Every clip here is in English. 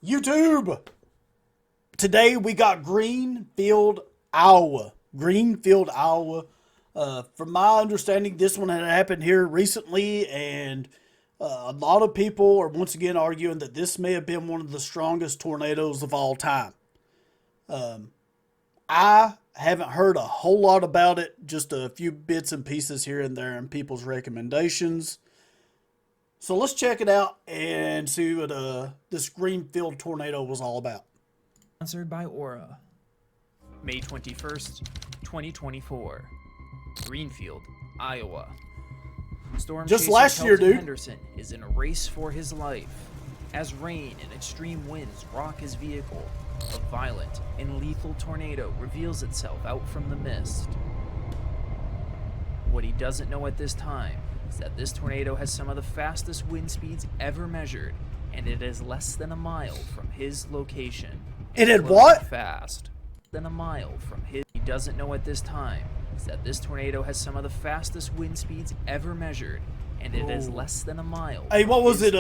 YouTube. Today we got Greenfield, Iowa. Greenfield, Iowa. From my understanding, this one had happened here recently, and a lot of people are once again arguing that this may have been one of the strongest tornadoes of all time. I haven't heard a whole lot about it, just a few bits and pieces here and there in people's recommendations. So let's check it out and see what this Greenfield tornado was all about. Sponsored by Aura. May 21st, 2024. Greenfield, Iowa. Storm Just chaser last year, Kelton dude. Henderson is in a race for his life. As rain and extreme winds rock his vehicle, a violent and lethal tornado reveals itself out from the mist. What he doesn't know at this time is that this tornado has some of the fastest wind speeds ever measured, and it is less than a mile from his location. It had what? Fast. Than a mile from his. He doesn't know at this time is that this tornado has some of the fastest wind speeds ever measured, and it is less than a mile. Hey, what was it?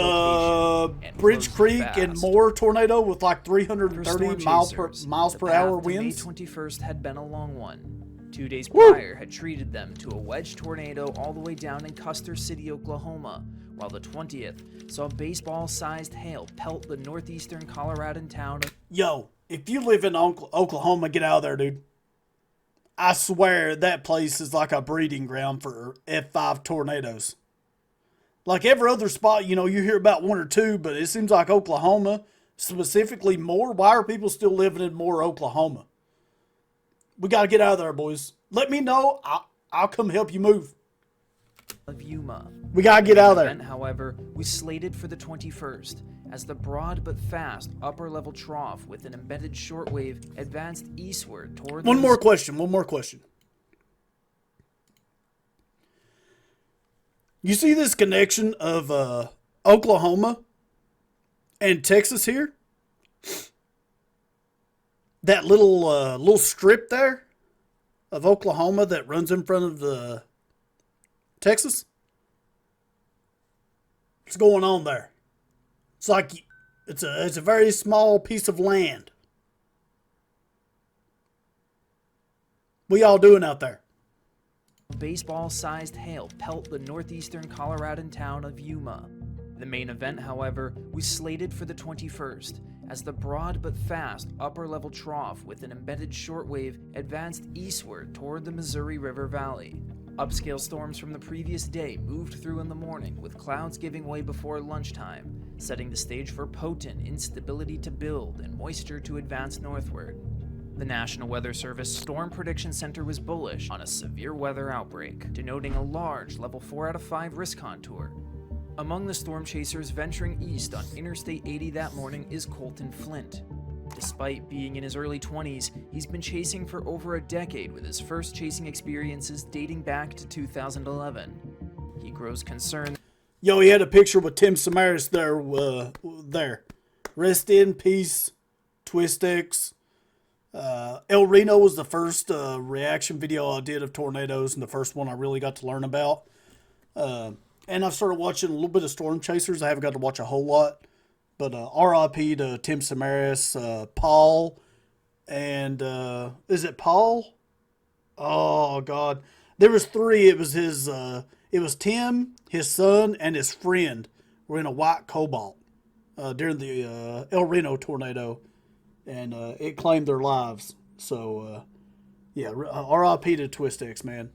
Bridge Creek fast. and Moore tornado with like 330 miles per hour The winds. May 21st had been a long one. 2 days Woo! prior had treated them to a wedge tornado all the way down in Custer City, Oklahoma, while the 20th saw baseball-sized hail pelt the northeastern Coloradan town of Yo, if you live in Oklahoma, get out of there, dude. I swear that place is like a breeding ground for F5 tornadoes. Like every other spot, you hear about one or two, but it seems like Oklahoma, specifically Moore. Why are people still living in Moore, Oklahoma? We got to get out of there, boys. Let me know. I'll come help you move. Yuma. We got to get out of there. The event, however, was slated for the 21st, as the broad but fast upper-level trough with an embedded shortwave advanced eastward toward One more question. You see this connection of Oklahoma and Texas here? That little strip there of Oklahoma that runs in front of the Texas? What's going on there? It's like it's a very small piece of land. What y'all doing out there? Baseball-sized hail pelt the northeastern Coloradan town of Yuma. The main event, however, was slated for the 21st, as the broad but fast upper-level trough with an embedded shortwave advanced eastward toward the Missouri River Valley. Upscale storms from the previous day moved through in the morning, with clouds giving way before lunchtime, setting the stage for potent instability to build and moisture to advance northward. The National Weather Service Storm Prediction Center was bullish on a severe weather outbreak, denoting a large level 4 out of 5 risk contour. Among the storm chasers venturing east on Interstate 80 that morning is Colton Flint. Despite being in his early 20s, he's been chasing for over a decade, with his first chasing experiences dating back to 2011. He grows concerned. Yo, he had a picture with Tim Samaras there. Rest in peace, Twistix. El Reno was the first reaction video I did of tornadoes, and the first one I really got to learn about. And I've started watching a little bit of Storm Chasers. I haven't got to watch a whole lot. But RIP to Tim Samaras, Paul, and is it Paul? Oh God, there was 3. It was it was Tim, his son, and his friend were in a white Cobalt during the El Reno tornado, and it claimed their lives. So yeah, RIP to Twistix, man.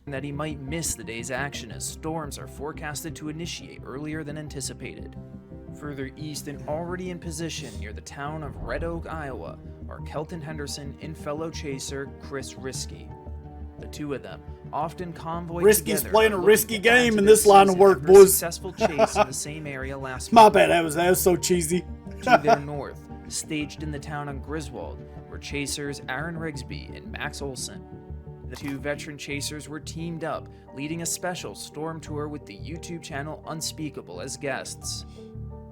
That he might miss the day's action, as storms are forecasted to initiate earlier than anticipated. Further east and already in position near the town of Red Oak, Iowa, are Kelton Henderson and fellow chaser Chris Risky. The two of them often convoy Risky's together, playing a risky looking to add game to in their this line of season work, after a boys. Successful chase in the same area last My month. bad, that was so cheesy. To their north, staged in the town of Griswold, were chasers Aaron Rigsby and Max Olson. The two veteran chasers were teamed up, leading a special storm tour with the YouTube channel Unspeakable as guests.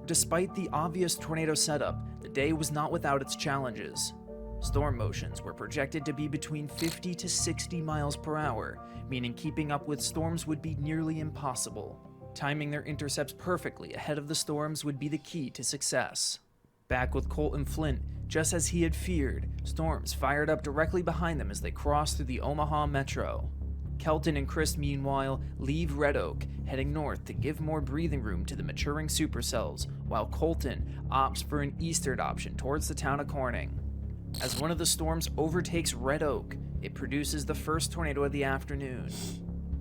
Despite the obvious tornado setup, the day was not without its challenges. Storm motions were projected to be between 50 to 60 miles per hour, meaning keeping up with storms would be nearly impossible. Timing their intercepts perfectly ahead of the storms would be the key to success. Back with Colt and Flint, just as he had feared, storms fired up directly behind them as they crossed through the Omaha metro. Kelton and Chris, meanwhile, leave Red Oak, heading north to give more breathing room to the maturing supercells, while Colton opts for an eastern option towards the town of Corning. As one of the storms overtakes Red Oak, it produces the first tornado of the afternoon.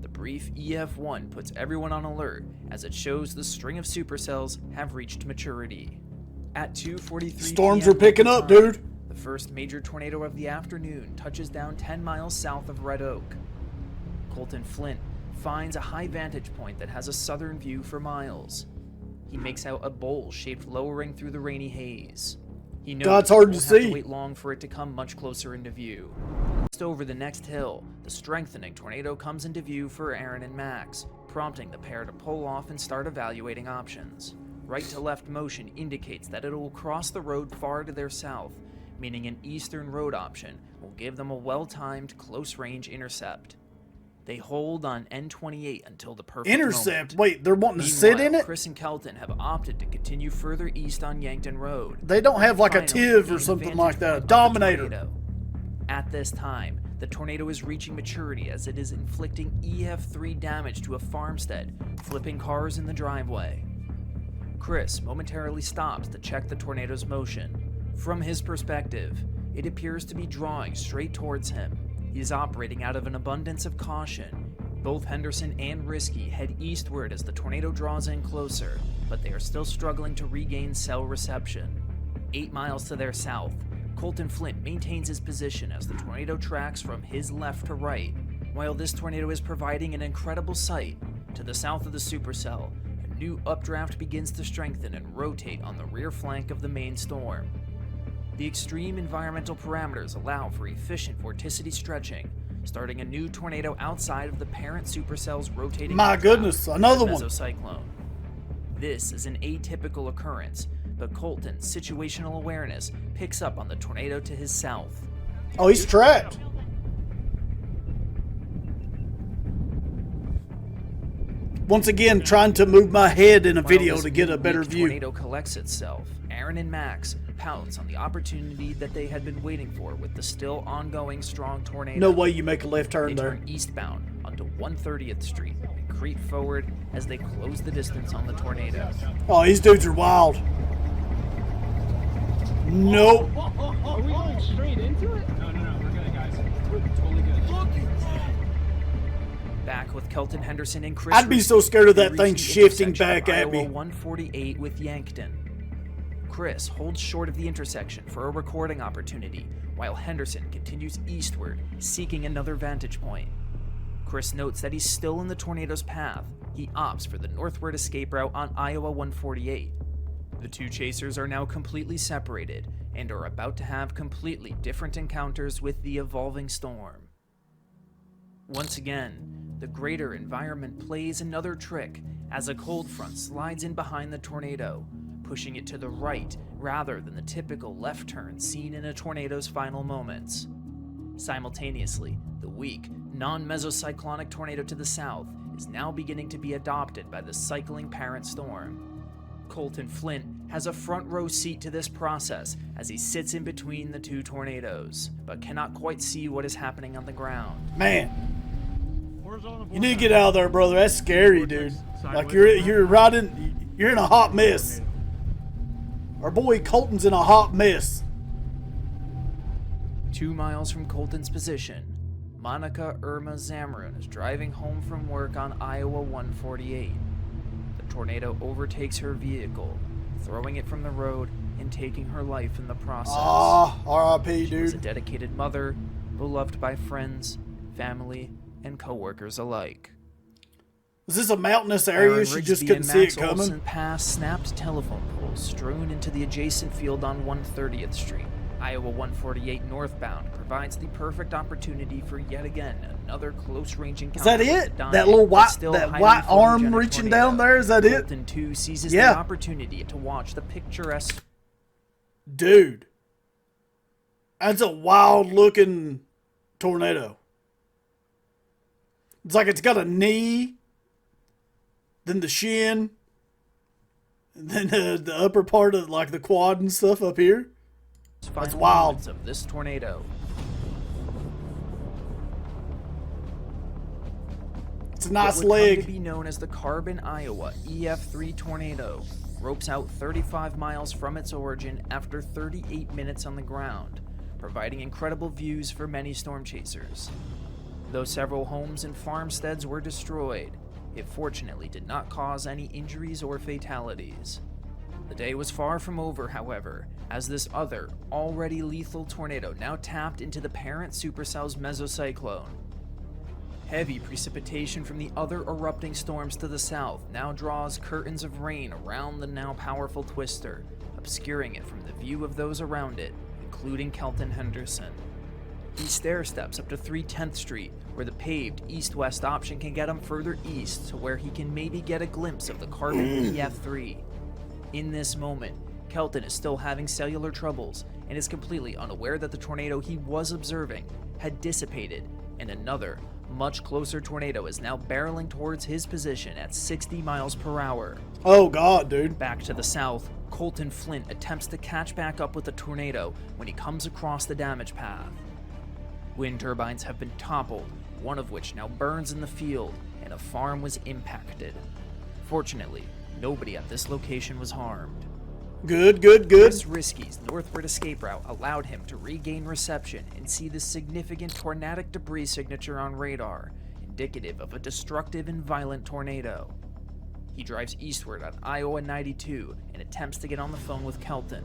The brief EF1 puts everyone on alert as it shows the string of supercells have reached maturity. At 2:43 Storms PM are picking local up, time, dude. The first major tornado of the afternoon touches down 10 miles south of Red Oak. Colton Flint finds a high vantage point that has a southern view for miles. He makes out a bowl shaped lowering through the rainy haze. He knows God's hard he to won't have see. to wait long for it to come much closer into view. Just over the next hill, the strengthening tornado comes into view for Aaron and Max, prompting the pair to pull off and start evaluating options. Right to left motion indicates that it will cross the road far to their south, meaning an eastern road option will give them a well-timed close-range intercept. They hold on N28 until the perfect Intercept? moment. Wait, they're wanting to sit in Meanwhile, it? Chris and Kelton have opted to continue further east on Yankton Road. They don't have like a Finally, TIV or gain something vantage like that. A point of the Dominator. tornado. At this time, the tornado is reaching maturity as it is inflicting EF3 damage to a farmstead, flipping cars in the driveway. Chris momentarily stops to check the tornado's motion. From his perspective, it appears to be drawing straight towards him. He is operating out of an abundance of caution. Both Henderson and Risky head eastward as the tornado draws in closer, but they are still struggling to regain cell reception. 8 miles to their south, Colton Flint maintains his position as the tornado tracks from his left to right. While this tornado is providing an incredible sight, to the south of the supercell, a new updraft begins to strengthen and rotate on the rear flank of the main storm. The extreme environmental parameters allow for efficient vorticity stretching, starting a new tornado outside of the parent supercell's rotating My updraft, goodness, another the one. mesocyclone. This is an atypical occurrence, but Colton's situational awareness picks up on the tornado to his south. Oh, he's trapped. Once again, trying to move my head in a While video this to get a new better weak view. tornado collects itself, Aaron and Max pounce on the opportunity that they had been waiting for with the still ongoing strong tornado. No way you make a left They turn there. turn eastbound onto 130th Street and creep forward as they close the distance on the tornado. Oh, these dudes are wild. Nope. Are we going straight into it? No, we're good, guys. We're totally good. Back with Kelton Henderson and Chris. I'd be so Risky, scared of they that reach thing the shifting intersection of back at Iowa me. 148 with Yankton. Chris holds short of the intersection for a recording opportunity, while Henderson continues eastward, seeking another vantage point. Chris notes that he's still in the tornado's path. He opts for the northward escape route on Iowa 148. The two chasers are now completely separated and are about to have completely different encounters with the evolving storm. Once again, the greater environment plays another trick as a cold front slides in behind the tornado, pushing it to the right rather than the typical left turn seen in a tornado's final moments. Simultaneously, the weak, non-mesocyclonic tornado to the south is now beginning to be adopted by the cycling parent storm. Colton Flint has a front row seat to this process as he sits in between the two tornadoes, but cannot quite see what is happening on the ground. Man, you need to get out of there, brother. That's scary, dude. Like you're riding, you're in a hot mess. Our boy Colton's in a hot mess. 2 miles from Colton's position, Monica Irma Zamrun is driving home from work on Iowa 148. The tornado overtakes her vehicle, throwing it from the road and taking her life in the process. Ah, R.I.P., She was a dude. dedicated mother, beloved by friends, family, and coworkers alike. Is this a mountainous area? Aaron She just Rigsby couldn't and see Max it coming. Olson passed snapped telephone poles strewn into the adjacent field on 130th Street. Iowa 148 northbound provides the perfect opportunity for yet again another close-range encounter. Is that with it? the dying, That little but white, still that highly white arm photogenic reaching tornado. down there? Is that it? Colton too seizes Yeah. the opportunity to watch the picturesque. Dude, that's a wild-looking tornado. It's like it's got a knee, then the shin, And then the upper part of like the quad and stuff up here. That's wild. Moments of this tornado. It's a nice What would come leg. to be known as the Carbon EF3 tornado ropes out 35 miles from its origin after 38 minutes on the ground, providing incredible views for many storm chasers. Though several homes and farmsteads were destroyed, it fortunately did not cause any injuries or fatalities. The day was far from over, however, as this other, already lethal tornado now tapped into the parent supercell's mesocyclone. Heavy precipitation from the other erupting storms to the south now draws curtains of rain around the now powerful twister, obscuring it from the view of those around it, including Kelton Henderson. He stair steps up to 310th Street, where the paved east-west option can get him further east to where he can maybe get a glimpse of the Carbon EF3. In this moment, Kelton is still having cellular troubles and is completely unaware that the tornado he was observing had dissipated, and another, much closer tornado is now barreling towards his position at 60 miles per hour. Oh god, dude. Back to the south, Colton Flint attempts to catch back up with the tornado when he comes across the damage path. Wind turbines have been toppled, one of which now burns in the field, and a farm was impacted. Fortunately, nobody at this location was harmed. Good, good, good. Chris Risky's northward escape route allowed him to regain reception and see the significant tornadic debris signature on radar, indicative of a destructive and violent tornado. He drives eastward on Iowa 92 and attempts to get on the phone with Kelton.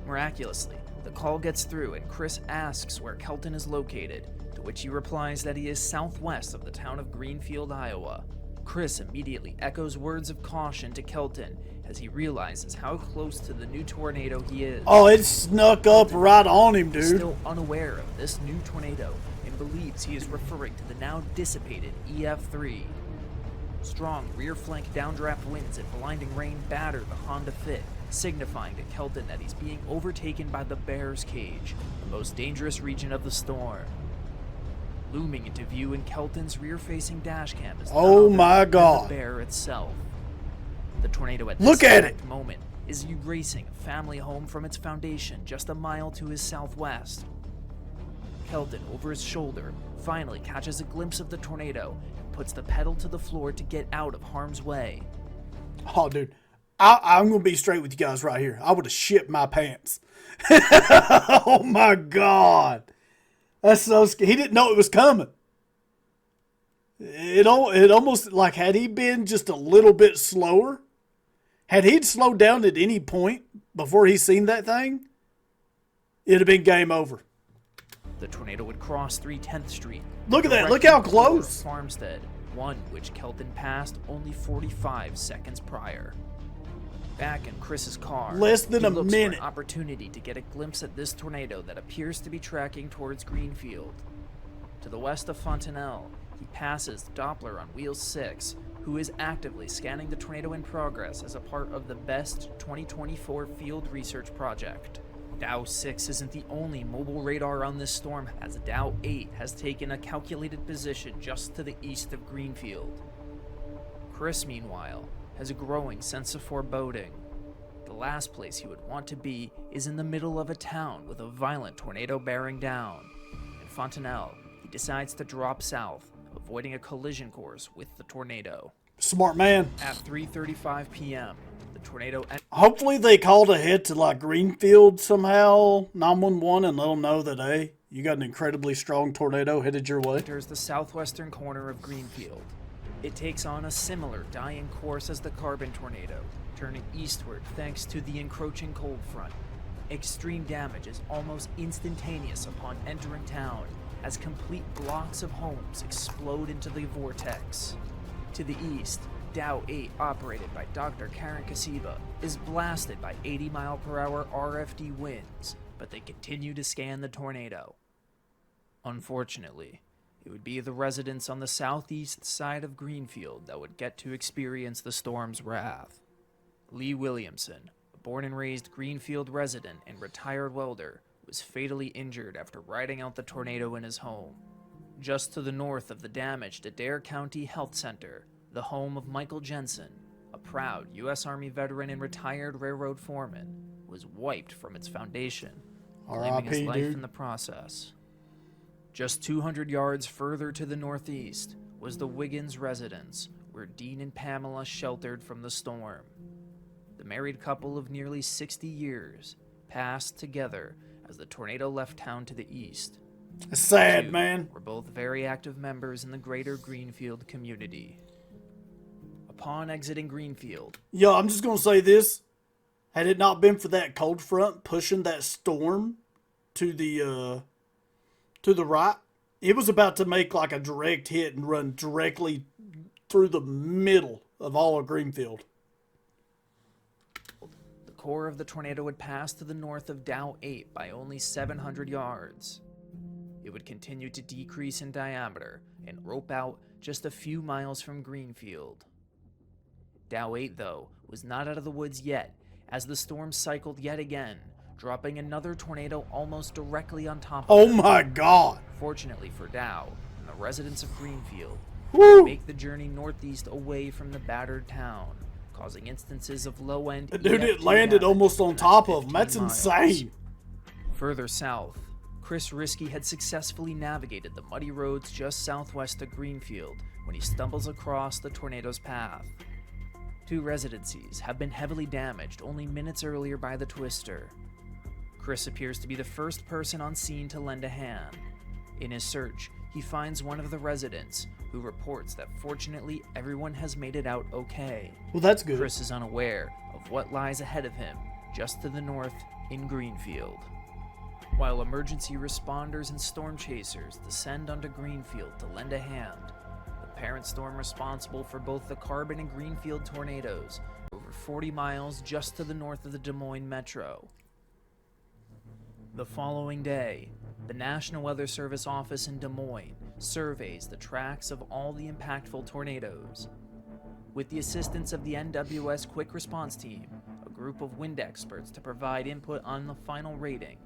Miraculously, the call gets through and Chris asks where Kelton is located, to which he replies that he is southwest of the town of Greenfield, Iowa. Chris immediately echoes words of caution to Kelton as he realizes how close to the new tornado he is. Oh, it snuck up right on him, He's dude. still unaware of this new tornado and believes he is referring to the now dissipated EF3. Strong rear flank downdraft winds and blinding rain batter the Honda Fit, signifying to Kelton that he's being overtaken by the Bear's Cage, the most dangerous region of the storm. Looming into view in Kelton's rear-facing dashcam is none Oh other my than God. the bear itself. The tornado at Look this at exact moment is erasing a family home from its foundation just a mile to his southwest. Kelton, over his shoulder, finally catches a glimpse of the tornado and puts the pedal to the floor to get out of harm's way. Oh, dude. I'm going to be straight with you guys right here. I would have shit my pants. Oh my god. That's so scary. He didn't know it was coming. It almost, like, had he been just a little bit slower, had he slowed down at any point before he seen that thing, it'd have been game over. The tornado would cross 310th Street. Look at that. Look how directly towards close. Farmstead, one which Kelton passed only 45 seconds prior. Back in Chris's car, Less than he a looks minute. for an opportunity to get a glimpse at this tornado that appears to be tracking towards Greenfield. To the west of Fontanelle, he passes Doppler on Wheel 6, who is actively scanning the tornado in progress as a part of the BEST 2024 field research project. Dow 6 isn't the only mobile radar on this storm, as Dow 8 has taken a calculated position just to the east of Greenfield. Chris, meanwhile, has a growing sense of foreboding. The last place he would want to be is in the middle of a town with a violent tornado bearing down. In Fontanelle, he decides to drop south, avoiding a collision course with the tornado. Smart man. At 3:35 p.m., the tornado Hopefully they called ahead to, like, Greenfield somehow, 911, and let them know that, hey, you got an incredibly strong tornado headed your way. enters the southwestern corner of Greenfield. It takes on a similar dying course as the Carbon tornado, turning eastward thanks to the encroaching cold front. Extreme damage is almost instantaneous upon entering town, as complete blocks of homes explode into the vortex. To the east, Dow 8, operated by Dr. Karen Kasiba, is blasted by 80-mile-per-hour RFD winds, but they continue to scan the tornado. Unfortunately, it would be the residents on the southeast side of Greenfield that would get to experience the storm's wrath. Lee Williamson, a born and raised Greenfield resident and retired welder, was fatally injured after riding out the tornado in his home. Just to the north of the damaged Adair County Health Center, the home of Michael Jensen, a proud U.S. Army veteran and retired railroad foreman, was wiped from its foundation, claiming his R.I.P., life dude. in the process. Just 200 yards further to the northeast was the Wiggins residence, where Dean and Pamela sheltered from the storm. The married couple of nearly 60 years passed together as the tornado left town to the east. It's sad, Two man. were both very active members in the greater Greenfield community. Upon exiting Greenfield, Yo, I'm just gonna say this. Had it not been for that cold front pushing that storm to the right, it was about to make like a direct hit and run directly through the middle of all of Greenfield. the core of the tornado would pass to the north of Dow 8 by only 700 yards. It would continue to decrease in diameter and rope out just a few miles from Greenfield. Dow 8, though, was not out of the woods yet, as the storm cycled yet again, dropping another tornado almost directly on top of Oh them. my God. Fortunately for Dow and the residents of Greenfield, Woo. make the journey northeast away from the battered town, causing instances of low-end Dude, it EF2 landed damage almost for on the next top of him. 15 That's miles. insane. Further south, Chris Risky had successfully navigated the muddy roads just southwest of Greenfield when he stumbles across the tornado's path. 2 residencies have been heavily damaged only minutes earlier by the twister. Chris appears to be the first person on scene to lend a hand. In his search, he finds one of the residents, who reports that fortunately everyone has made it out okay. Well, that's good. Chris is unaware of what lies ahead of him just to the north in Greenfield. While emergency responders and storm chasers descend onto Greenfield to lend a hand, the parent storm responsible for both the Carbon and Greenfield tornadoes over 40 miles just to the north of the Des Moines metro. The following day, the National Weather Service office in Des Moines surveys the tracks of all the impactful tornadoes. With the assistance of the NWS Quick Response Team, a group of wind experts to provide input on the final rating,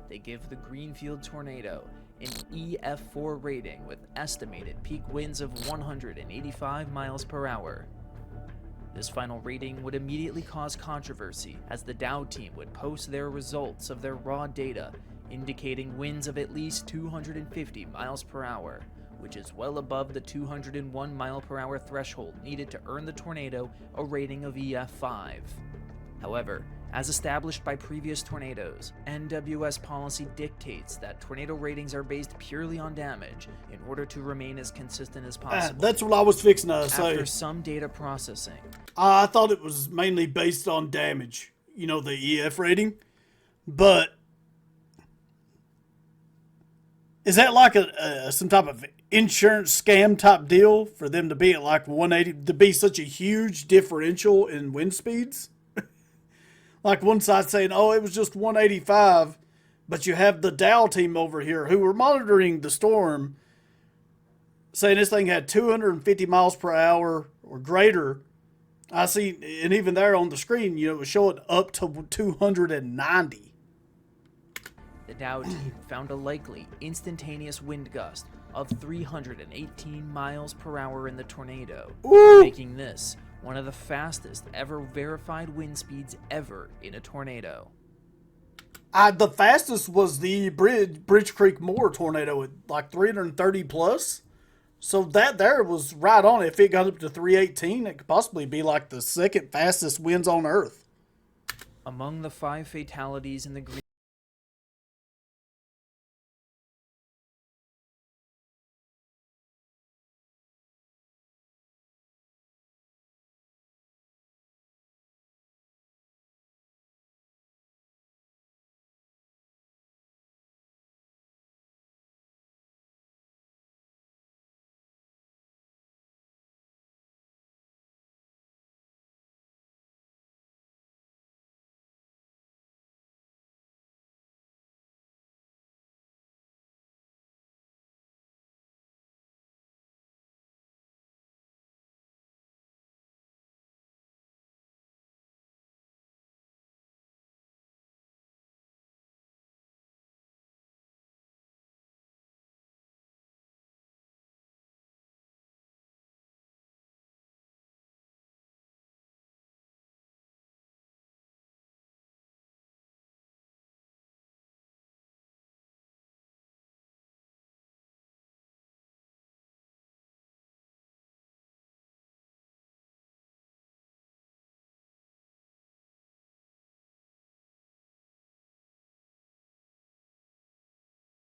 they give the Greenfield tornado an EF4 rating with estimated peak winds of 185 miles per hour. This final rating would immediately cause controversy, as the Dow team would post their results of their raw data indicating winds of at least 250 miles per hour, which is well above the 201 mile per hour threshold needed to earn the tornado a rating of EF5. However, as established by previous tornadoes, NWS policy dictates that tornado ratings are based purely on damage in order to remain as consistent as possible. That's what I was fixing to say. After some data processing, I thought it was mainly based on damage, you know, the EF rating. But is that like some type of insurance scam type deal for them to be at like 180, to be such a huge differential in wind speeds? Like one side saying, oh, it was just 185, but you have the Dow team over here who were monitoring the storm saying this thing had 250 miles per hour or greater. I see, and even there on the screen, you know, it was showing up to 290. the Dow team found a likely instantaneous wind gust of 318 miles per hour in the tornado, Ooh. making this one of the fastest ever verified wind speeds ever in a tornado. The fastest was the Bridge Creek Moore tornado at like 330 plus. So that there was right on. If it got up to 318, it could possibly be like the second fastest winds on Earth. Among the 5 fatalities in the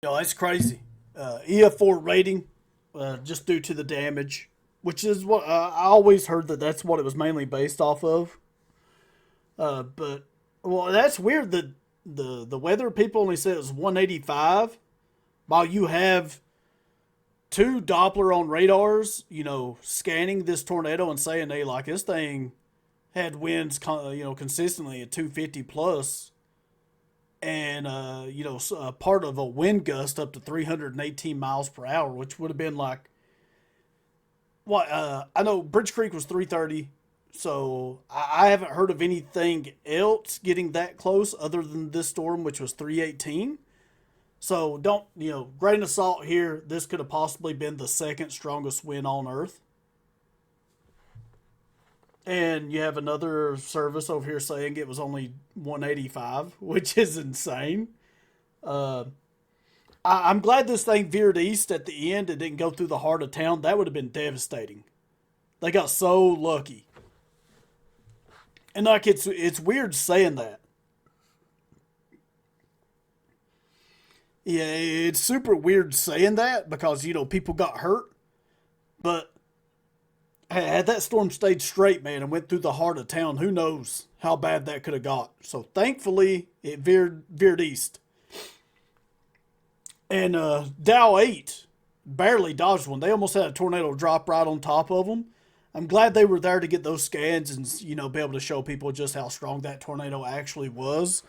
No, that's crazy. EF4 rating, just due to the damage, which is what I always heard that that's what it was mainly based off of. But well, that's weird that the weather people only said it was 185, while you have two Doppler on radars, scanning this tornado and saying they like this thing had winds, consistently at 250 plus, and part of a wind gust up to 318 miles per hour, which would have been like what I know Bridge Creek was 330, so I haven't heard of anything else getting that close other than this storm, which was 318. So don't, grain of salt here. This could have possibly been the second strongest wind on Earth. And you have another service over here saying it was only 185, which is insane. I'm glad this thing veered east at the end. It didn't go through the heart of town. That would have been devastating. They got so lucky. And like it's weird saying that. Yeah, it's super weird saying that because, people got hurt. But had that storm stayed straight, man, and went through the heart of town, who knows how bad that could have got. So thankfully, it veered east. And Dow 8 barely dodged one. They almost had a tornado drop right on top of them. I'm glad they were there to get those scans and, be able to show people just how strong that tornado actually was.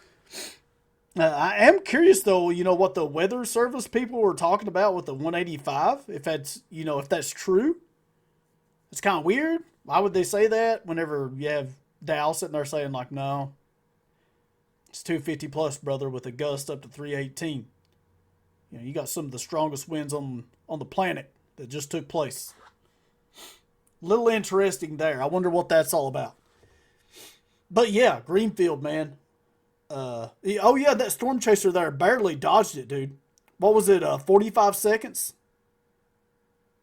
I am curious though, what the weather service people were talking about with the 185. If that's true, it's kind of weird. Why would they say that whenever you have Dow sitting there saying like, no, it's 250 plus, brother, with a gust up to 318. You got some of the strongest winds on the planet that just took place. Little interesting there. I wonder what that's all about. But yeah, Greenfield, man. That storm chaser there barely dodged it, dude. What was it, 45 seconds?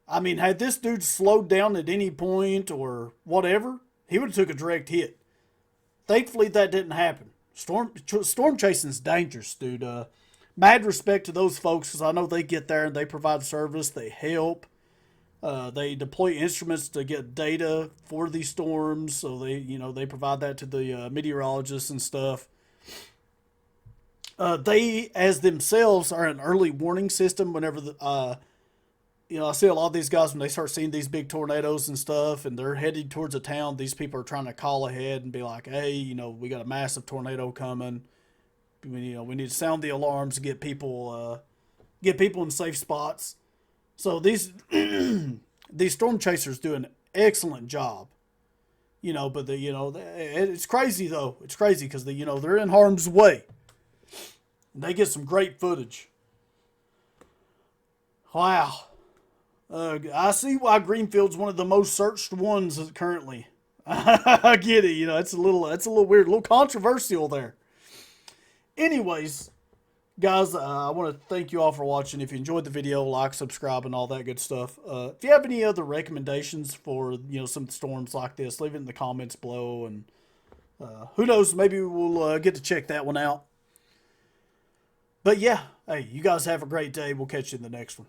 I mean, had this dude slowed down at any point or whatever, he would have took a direct hit. Thankfully, that didn't happen. Storm chasing's dangerous, dude. Mad respect to those folks because I know they get there and they provide service. They help. They deploy instruments to get data for these storms. So they provide that to the meteorologists and stuff. They, as themselves, are an early warning system whenever I see a lot of these guys when they start seeing these big tornadoes and stuff and they're headed towards a town, these people are trying to call ahead and be like, hey, we got a massive tornado coming. We need to sound the alarms to get people in safe spots. So these these storm chasers do an excellent job. But it's crazy though. It's crazy because they're in harm's way. They get some great footage. Wow. I see why Greenfield's one of the most searched ones currently. I get it. It's a little weird, a little controversial there. Anyways, guys, I want to thank you all for watching. If you enjoyed the video, like, subscribe, and all that good stuff. If you have any other recommendations for some storms like this, leave it in the comments below. And who knows, maybe we'll get to check that one out. But yeah, hey, you guys have a great day. We'll catch you in the next one.